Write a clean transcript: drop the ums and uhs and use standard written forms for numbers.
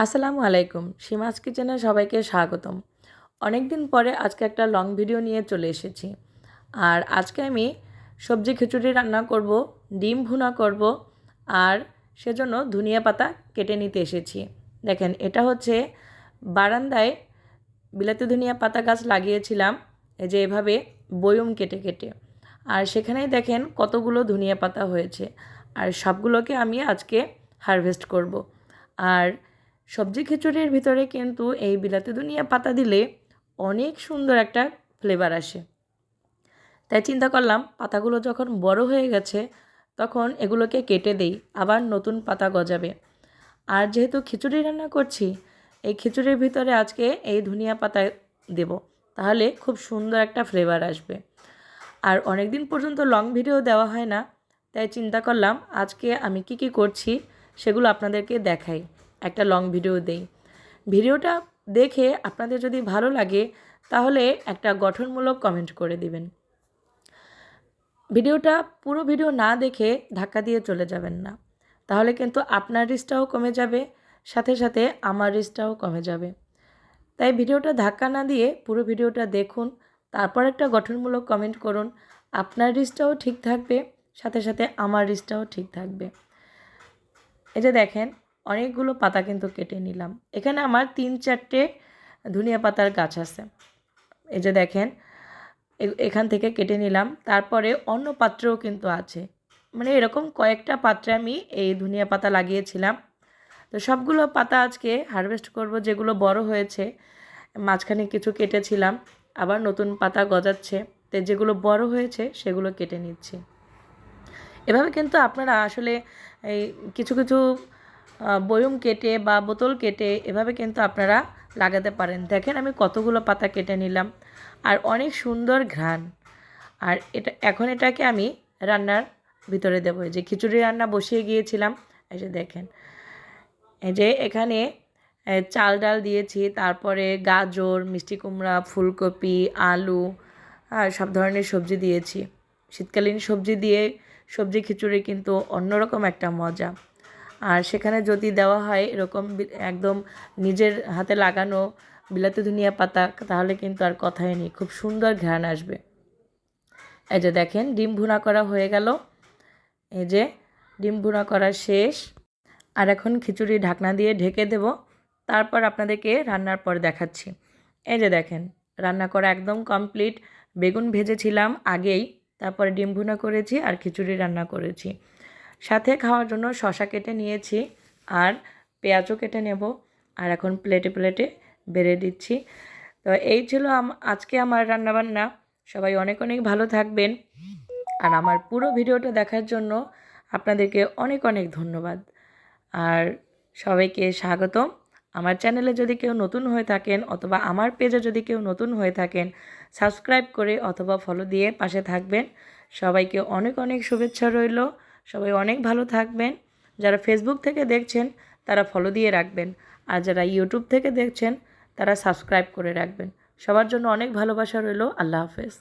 আসসালামু আলাইকুম, সীমাস কিচেনে সবাইকে স্বাগতম। অনেক দিন পরে আজকে একটা লং ভিডিও নিয়ে চলে এসেছি। আর আজকে আমি সবজি খিচুড়ি রান্না করব, ডিম ভুনা করব, আর সেজন্য ধনিয়া পাতা কেটে নিতে এসেছি। দেখেন, এটা হচ্ছে বারান্দায় বিলাতি ধনিয়া পাতা গাছ লাগিয়েছিলাম, এই যে এভাবে বয়ম কেটে কেটে। আর সেখানেই দেখেন কতগুলো ধনিয়া পাতা হয়েছে, আর সবগুলোকে আমি আজকে হারভেস্ট করব। আর সবজি খিচুড়ির ভিতরে কিন্তু এই বিলাতি ধনিয়া পাতা দিলে অনেক সুন্দর একটা ফ্লেভার আসে। তাই চিন্তা করলাম পাতাগুলো যখন বড় হয়ে গেছে তখন এগুলোকে কেটে দেই, আবার নতুন পাতা গজাবে। আর যেহেতু খিচুড়ি রান্না করছি, এই খিচুড়ির ভিতরে আজকে এই ধনিয়া পাতা দেব, তাহলে খুব সুন্দর একটা ফ্লেভার আসবে। আর অনেক দিন পর্যন্ত লং ভিডিও দেওয়া হয় না, তাই চিন্তা করলাম আজকে আমি কি করছি সেগুলো আপনাদেরকে দেখাই, একটা লং ভিডিও দেই। ভিডিওটা দেখে আপনাদের যদি ভালো লাগে তাহলে একটা গঠনমূলক কমেন্ট করে দিবেন। ভিডিওটা পুরো ভিডিও না দেখে ধাক্কা দিয়ে চলে যাবেন না, তাহলে কিন্তু আপনার রিস্কটাও কমে যাবে, সাথে সাথে আমার রিস্কটাও কমে যাবে। তাই ভিডিওটা ধাক্কা না দিয়ে পুরো ভিডিওটা দেখুন, তারপর একটা গঠনমূলক কমেন্ট করুন। আপনার রিস্কটাও ঠিক থাকবে, সাথে সাথে আমার রিস্কটাও ঠিক থাকবে। এই যে দেখেন, অনেকগুলো পাতা কিন্তু কেটে নিলাম। এখানে আমার 3-4টে ধনিয়া পাতার গাছ আছে। এই যে দেখেন, এখান থেকে কেটে নিলাম। তারপরে অন্য পাত্রেও কিন্তু আছে, মানে এরকম কয়েকটা পাত্রে আমি এই ধনিয়া পাতা লাগিয়েছিলাম। তো সবগুলো পাতা আজকে হারভেস্ট করব, যেগুলো বড় হয়েছে। মাঝখানে কিছু কেটেছিলাম, আবার নতুন পাতা গজাচ্ছে, তো যেগুলো বড় হয়েছে সেগুলো কেটে নিচ্ছি। এভাবে কিন্তু আপনারা আসলে এই কিছু কিছু বয়ম কেটে বা বোতল কেটে এভাবে কিন্তু আপনারা লাগাতে পারেন। দেখেন আমি কতগুলো পাতা কেটে নিলাম, আর অনেক সুন্দর ঘ্রাণ। আর এখন এটাকে আমি রান্নার ভিতরে দেবো। যে খিচুড়ি রান্না বসিয়ে গিয়েছিলাম, এই যে দেখেন, এই যে এখানে চাল ডাল দিয়েছি, তারপরে গাজর, মিষ্টি কুমড়া, ফুলকপি, আলু, সব ধরনের সবজি দিয়েছি। শীতকালীন সবজি দিয়ে সবজি খিচুড়ি কিন্তু অন্যরকম একটা মজা। আর সেখানে যদি দেওয়া হয় এরকম একদম নিজের হাতে লাগানো বিলাতি ধনিয়া পাতা, তাহলে কিন্তু আর কথাই নেই, খুব সুন্দর ঘ্রাণ আসবে। এই যে দেখেন, ডিম ভুনা করা হয়ে গেল। এই যে ডিম ভুনা করা শেষ। আর এখন খিচুড়ি ঢাকনা দিয়ে ঢেকে দেব, তারপর আপনাদেরকে রান্নার পর দেখাচ্ছি। এই যে দেখেন, রান্না করা একদম কমপ্লিট। বেগুন ভেজেছিলাম আগেই, তারপরে ডিম ভুনা করেছি আর খিচুড়ি রান্না করেছি। সাথে খাওয়ার জন্য শসা কেটে নিয়েছি, আর পেঁয়াজও কেটে নেব। আর এখন প্লেটে প্লেটে বেড়ে দিচ্ছি। তো এই ছিল আজকে আমার রান্নাবান্না। সবাই অনেক অনেক ভালো থাকবেন। আর আমার পুরো ভিডিওটা দেখার জন্য আপনাদেরকে অনেক অনেক ধন্যবাদ। আর সবাইকে স্বাগতম। আমার চ্যানেলে যদি কেউ নতুন হয়ে থাকেন, অথবা আমার পেজে যদি কেউ নতুন হয়ে থাকেন, সাবস্ক্রাইব করে অথবা ফলো দিয়ে পাশে থাকবেন। সবাইকে অনেক অনেক শুভেচ্ছা রইল। সবাই অনেক ভালো থাকবেন। যারা ফেসবুক থেকে দেখছেন তারা ফলো দিয়ে রাখবেন, আর যারা ইউটিউব থেকে দেখছেন তারা সাবস্ক্রাইব করে রাখবেন। সবার জন্য অনেক ভালোবাসা রইল। আল্লাহ হাফেজ।